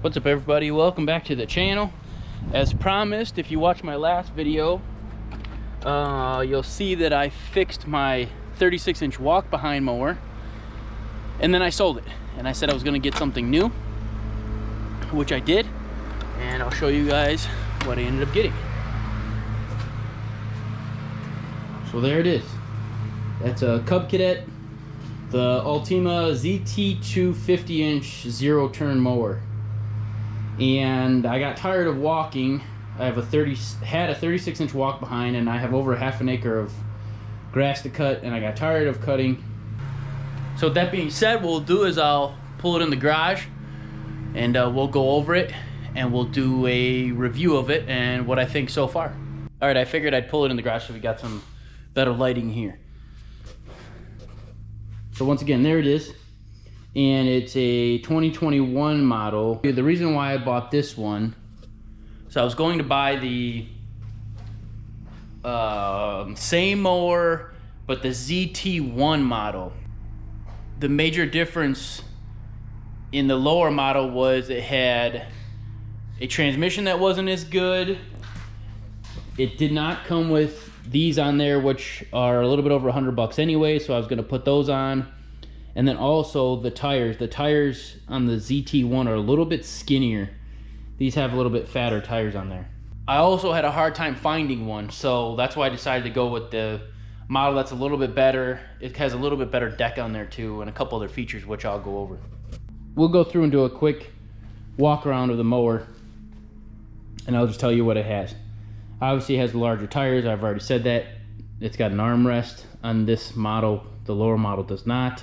What's up, everybody? Welcome back to the channel. As promised, if you watch my last video, you'll see that I fixed my 36-inch walk behind mower and then I sold it, and I said I was going to get something new, which I did, and I'll show you guys what I ended up getting. So there it is. That's a Cub Cadet, the Ultima ZT2 50-inch zero-turn mower. And I got tired of walking. I have had a 36-inch walk behind, and I have over half an acre of grass to cut, and I got tired of cutting. So with that being said, what we'll do is I'll pull it in the garage, and we'll go over it, and we'll do a review of it and what I think so far. All right, I figured I'd pull it in the garage so we got some better lighting here. So once again, there it is. And it's a 2021 model. The reason why I bought this one, so I was going to buy the same mower, but the ZT1 model. The major difference in the lower model was it had a transmission that wasn't as good. It did not come with these on there, which are a little bit over $100 anyway, so I was gonna put those on. And then also the tires on the ZT1 are a little bit skinnier. These have a little bit fatter tires on there. I also had a hard time finding one, so that's why I decided to go with the model that's a little bit better. It has a little bit better deck on there too, and a couple other features which I'll go over. We'll go through and do a quick walk around of the mower, and I'll just tell you what it has. Obviously it has larger tires, I've already said that. It's got an armrest on this model. The lower model does not.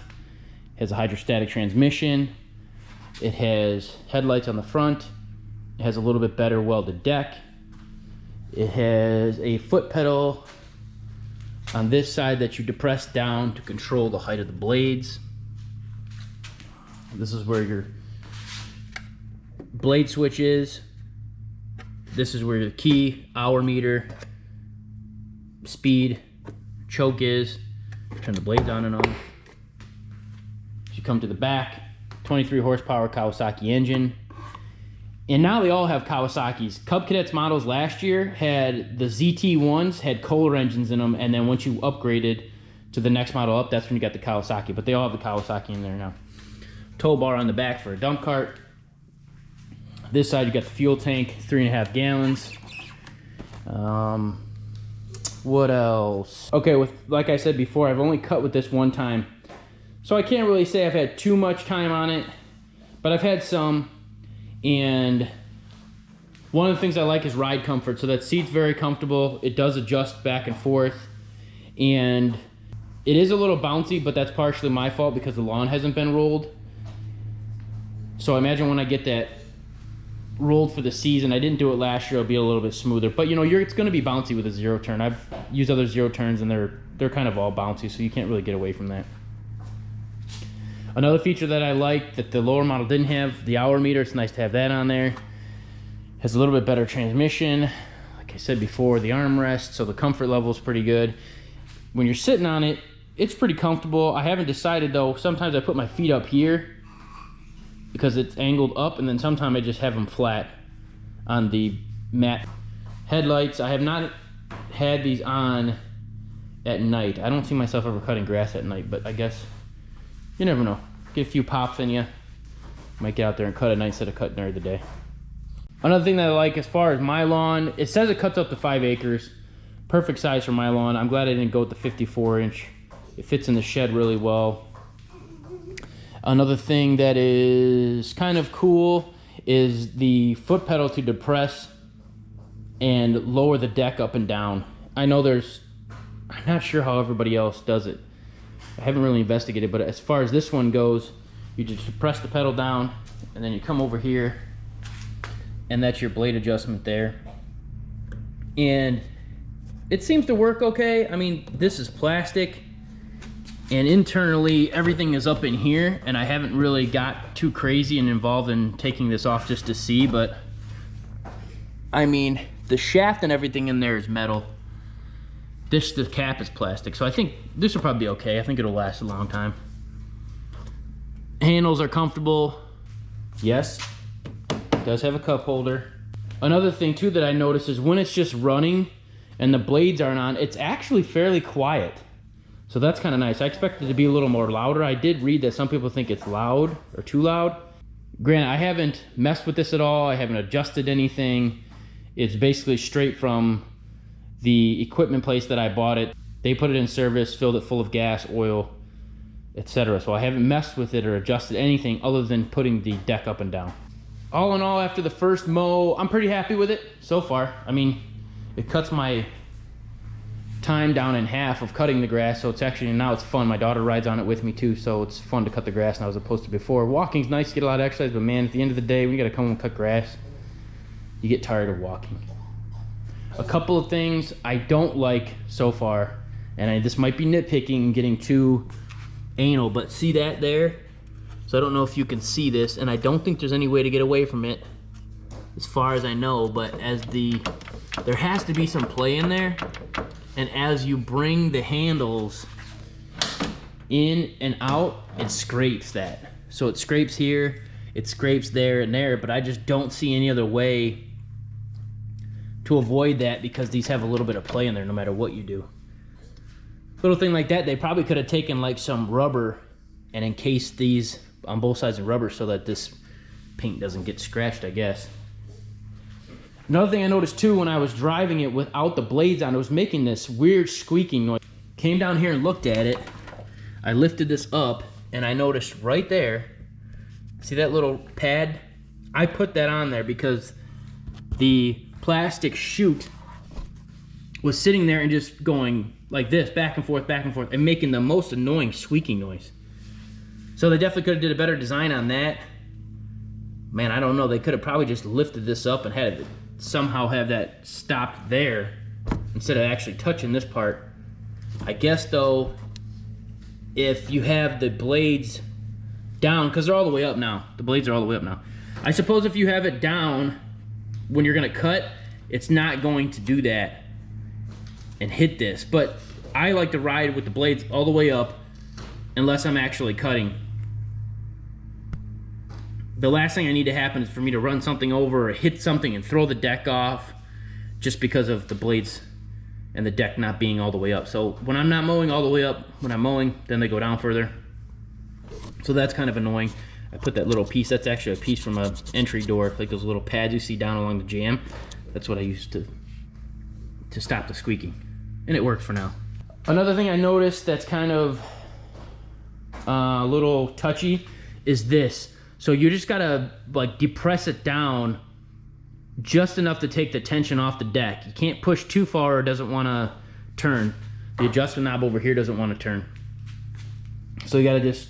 It has a hydrostatic transmission. It has headlights on the front. It has a little bit better welded deck. It has a foot pedal on this side that you depress down to control the height of the blades. This is where your blade switch is. This is where your key, hour meter, speed, choke is. Turn the blades on and off. You come to the back, 23 horsepower Kawasaki engine. And now they all have Kawasaki's. Cub Cadet's models last year had the ZT1s, had Kohler engines in them, and then once you upgraded to the next model up, that's when you got the Kawasaki. But they all have the Kawasaki in there now. Tow bar on the back for a dump cart. This side you got the fuel tank, 3.5 gallons. What else? Okay, like I said before, I've only cut with this one time, so I can't really say I've had too much time on it, but I've had some. And one of the things I like is ride comfort. So that seat's very comfortable. It does adjust back and forth, and it is a little bouncy, but that's partially my fault because the lawn hasn't been rolled. So I imagine when I get that rolled for the season, I didn't do it last year, it'll be a little bit smoother. But you know, it's going to be bouncy with a zero turn. I've used other zero turns and they're kind of all bouncy, so you can't really get away from that. Another feature that I like that the lower model didn't have, the hour meter. It's nice to have that on there. Has a little bit better transmission. Like I said before, the armrest, so the comfort level is pretty good. When you're sitting on it, it's pretty comfortable. I haven't decided though. Sometimes I put my feet up here because it's angled up, and then sometimes I just have them flat on the mat. Headlights, I have not had these on at night. I don't see myself ever cutting grass at night, but I guess you never know. Get a few pops in you. Might get out there and cut at night instead of cutting during the day. Another thing that I like as far as my lawn, it says it cuts up to 5 acres. Perfect size for my lawn. I'm glad I didn't go with the 54-inch. It fits in the shed really well. Another thing that is kind of cool is the foot pedal to depress and lower the deck up and down. I know I'm not sure how everybody else does it. I haven't really investigated, but as far as this one goes, you just press the pedal down and then you come over here, and that's your blade adjustment there. And it seems to work okay. I mean, this is plastic, and internally everything is up in here, and I haven't really got too crazy and involved in taking this off just to see, but I mean, the shaft and everything in there is metal. The cap is plastic, so I think this will probably be okay. I think it'll last a long time. Handles are comfortable. Yes. does have a cup holder. Another thing too that I noticed is when it's just running and the blades aren't on, it's actually fairly quiet. So that's kind of nice. I expected it to be a little more louder. I did read that some people think it's loud or too loud. Granted, I haven't messed with this at all. I haven't adjusted anything. It's basically straight from the equipment place that I bought it. They put it in service, filled it full of gas, oil, etc. So I haven't messed with it or adjusted anything other than putting the deck up and down. All in all, after the first mow, I'm pretty happy with it so far. I mean, it cuts my time down in half of cutting the grass, so it's actually, now it's fun. My daughter rides on it with me too, so it's fun to cut the grass now as opposed to before. Walking's nice to get a lot of exercise, but man, at the end of the day, when you gotta come and cut grass, you get tired of walking. A couple of things I don't like so far, and this might be nitpicking and getting too anal, but see that there? So I don't know if you can see this, and I don't think there's any way to get away from it as far as I know, but there has to be some play in there, and as you bring the handles in and out, it scrapes that. So it scrapes here, it scrapes there and there, but I just don't see any other way to avoid that because these have a little bit of play in there no matter what you do. Little thing like that, they probably could have taken like some rubber and encased these on both sides in rubber so that this paint doesn't get scratched, I guess. Another thing I noticed too when I was driving it without the blades on, it was making this weird squeaking noise. Came down here and looked at it. I lifted this up and I noticed right there, see that little pad? I put that on there because the plastic chute was sitting there and just going like this, back and forth, and making the most annoying squeaking noise. So they definitely could have did a better design on that. Man, I don't know. They could have probably just lifted this up and had it somehow have that stopped there instead of actually touching this part. I guess though, if you have the blades down, because they're all the way up now. The blades are all the way up now. I suppose if you have it down when you're gonna cut, it's not going to do that and hit this. But I like to ride with the blades all the way up unless I'm actually cutting. The last thing I need to happen is for me to run something over or hit something and throw the deck off just because of the blades and the deck not being all the way up. So when I'm not mowing all the way up, when I'm mowing, then they go down further. So that's kind of annoying. I put that little piece, that's actually a piece from an entry door, like those little pads you see down along the jamb. That's what I used to stop the squeaking. And it works for now. Another thing I noticed that's kind of a little touchy is this. So you just gotta like depress it down just enough to take the tension off the deck. You can't push too far or it doesn't wanna turn. The adjustment knob over here doesn't wanna turn. So you gotta just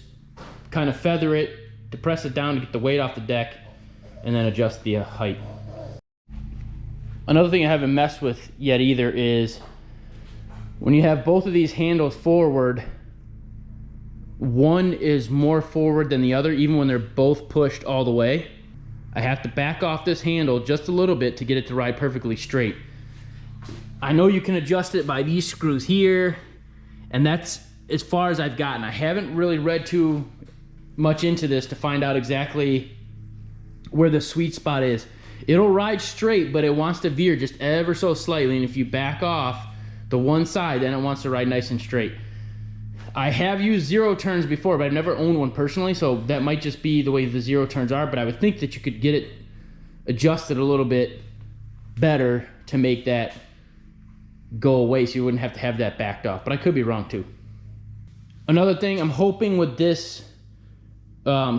kind of feather it, depress it down to get the weight off the deck, and then adjust the height. Another thing I haven't messed with yet either is when you have both of these handles forward, one is more forward than the other, even when they're both pushed all the way. I have to back off this handle just a little bit to get it to ride perfectly straight. I know you can adjust it by these screws here, and that's as far as I've gotten. I haven't really read too much into this to find out exactly where the sweet spot is. It'll ride straight, but it wants to veer just ever so slightly, and if you back off the one side, then it wants to ride nice and straight. I have used zero turns before, but I've never owned one personally, so that might just be the way the zero turns are, but I would think that you could get it adjusted a little bit better to make that go away so you wouldn't have to have that backed off, but I could be wrong too. Another thing, I'm hoping with this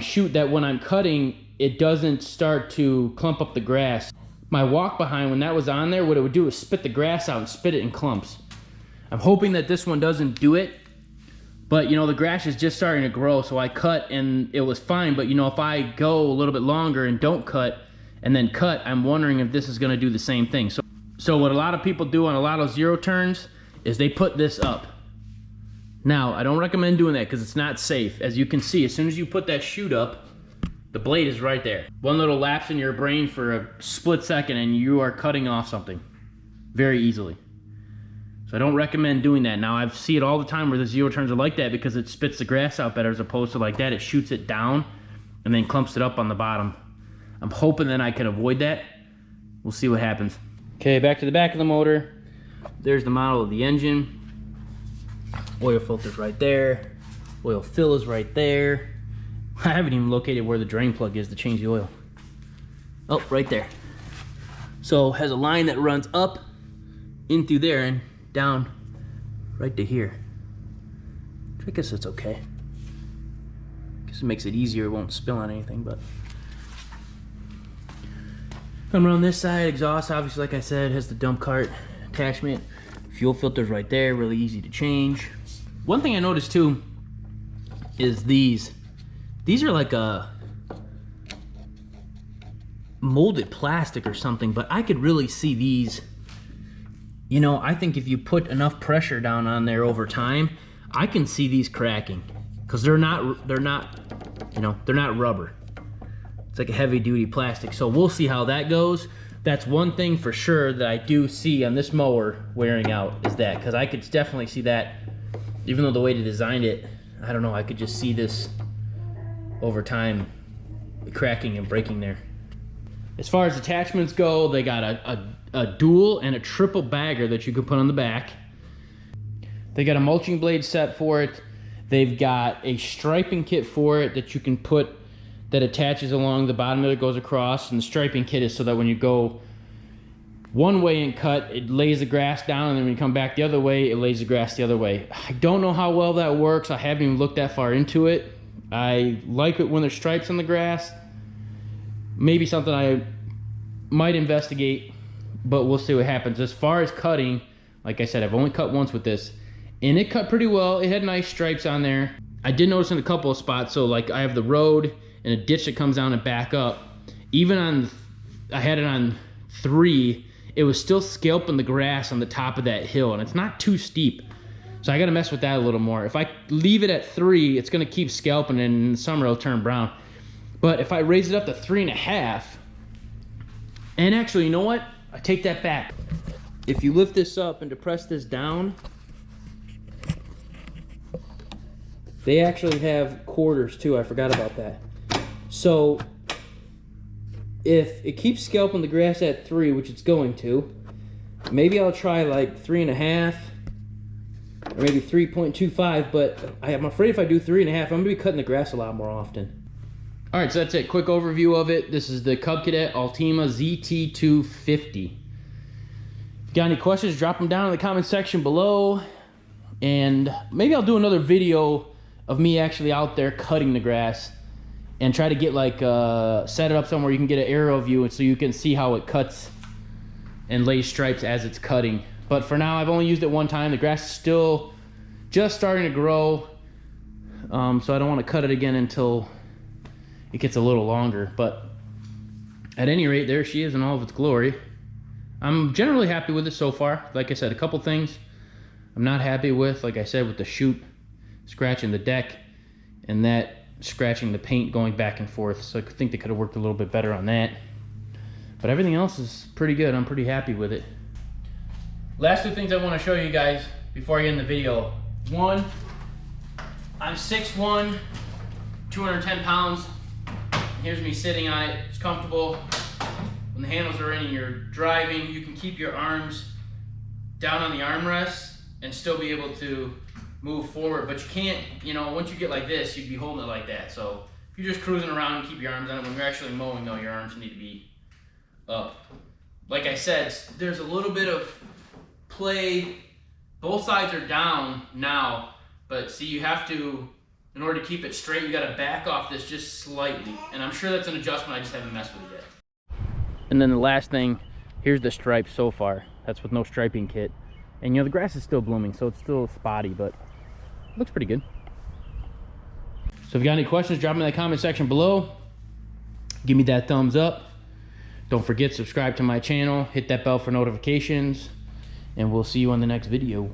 chute that when I'm cutting, it doesn't start to clump up the grass. My walk behind, when that was on there, what it would do is spit the grass out and spit it in clumps. I'm hoping that this one doesn't do it. But you know, the grass is just starting to grow, so I cut and it was fine. But you know, if I go a little bit longer and don't cut and then cut, I'm wondering if this is gonna do the same thing. So what a lot of people do on a lot of zero turns is they put this up. Now, I don't recommend doing that because it's not safe. As you can see, as soon as you put that chute up, the blade is right there. One little lapse in your brain for a split second and you are cutting off something very easily. So I don't recommend doing that. Now I see it all the time where the zero turns are like that because it spits the grass out better as opposed to like that. It shoots it down and then clumps it up on the bottom. I'm hoping that I can avoid that. We'll see what happens. Okay, back to the back of the motor. There's the model of the engine. Oil filter's right there. Oil fill is right there. I haven't even located where the drain plug is to change the oil. Oh, right there. So has a line that runs up in through there and down right to here. I guess it's okay. Guess it makes it easier, it won't spill on anything, but. Come around this side, exhaust obviously, like I said, has the dump cart attachment. Fuel filter's right there, really easy to change. One thing I noticed too is these are like a molded plastic or something, but I could really see these. You know, I think if you put enough pressure down on there over time, I can see these cracking, because they're not, you know, they're not rubber. It's like a heavy duty plastic. So we'll see how that goes. That's one thing for sure that I do see on this mower wearing out, is that, because I could definitely see that, even though the way they designed it, I don't know, I could just see this over time cracking and breaking there. As far as attachments go, they got a dual and a triple bagger that you can put on the back. They got a mulching blade set for it. They've got a striping kit for it that you can put, that attaches along the bottom of it, goes across, and the striping kit is so that when you go one way and cut, it lays the grass down, and then when you come back the other way, it lays the grass the other way. I don't know how well that works. I haven't even looked that far into it. I like it when there's stripes on the grass. Maybe something I might investigate, but we'll see what happens. As far as cutting, like I said, I've only cut once with this, and it cut pretty well. It had nice stripes on there. I did notice in a couple of spots, so like I have the road and a ditch that comes down and back up. Even on, I had it on 3, it was still scalping the grass on the top of that hill, and it's not too steep. So I gotta mess with that a little more. If I leave it at 3, it's gonna keep scalping, and in the summer it'll turn brown. But if I raise it up to 3.5, and actually, you know what? I take that back. If you lift this up and depress this down, they actually have quarters too. I forgot about that. So if it keeps scalping the grass at 3, which it's going to, maybe I'll try like 3.5 or maybe 3.25, but I'm afraid if I do 3.5, I'm gonna be cutting the grass a lot more often. All right, so that's it. Quick overview of it. This is the Cub Cadet Ultima ZT2 50. Got any questions, drop them down in the comment section below, and maybe I'll do another video of me actually out there cutting the grass and try to get like set it up somewhere you can get an aerial view so you can see how it cuts and lays stripes as it's cutting. But for now, I've only used it one time. The grass is still just starting to grow, so I don't want to cut it again until it gets a little longer. But at any rate, there she is in all of its glory. I'm generally happy with it so far. Like I said, a couple things I'm not happy with, like I said, with the chute scratching the deck and that scratching the paint going back and forth. So I think they could have worked a little bit better on that. But everything else is pretty good. I'm pretty happy with it. Last 2 things I want to show you guys before I end the video. One, I'm 6'1", 210 pounds. Here's me sitting on it. It's comfortable. When the handles are in and you're driving, you can keep your arms down on the armrest and still be able to move forward. But you can't, you know, once you get like this, you'd be holding it like that. So if you're just cruising around, keep your arms on it. When you're actually mowing though, your arms need to be up. Like I said, there's a little bit of play. Both sides are down now, but see, you have to, in order to keep it straight, you gotta back off this just slightly. And I'm sure that's an adjustment, I just haven't messed with it yet. And then the last thing, here's the stripes so far. That's with no striping kit. And you know, the grass is still blooming, so it's still spotty, but it looks pretty good. So if you got any questions, drop them in the comment section below. Give me that thumbs up. Don't forget, subscribe to my channel, hit that bell for notifications, and we'll see you on the next video.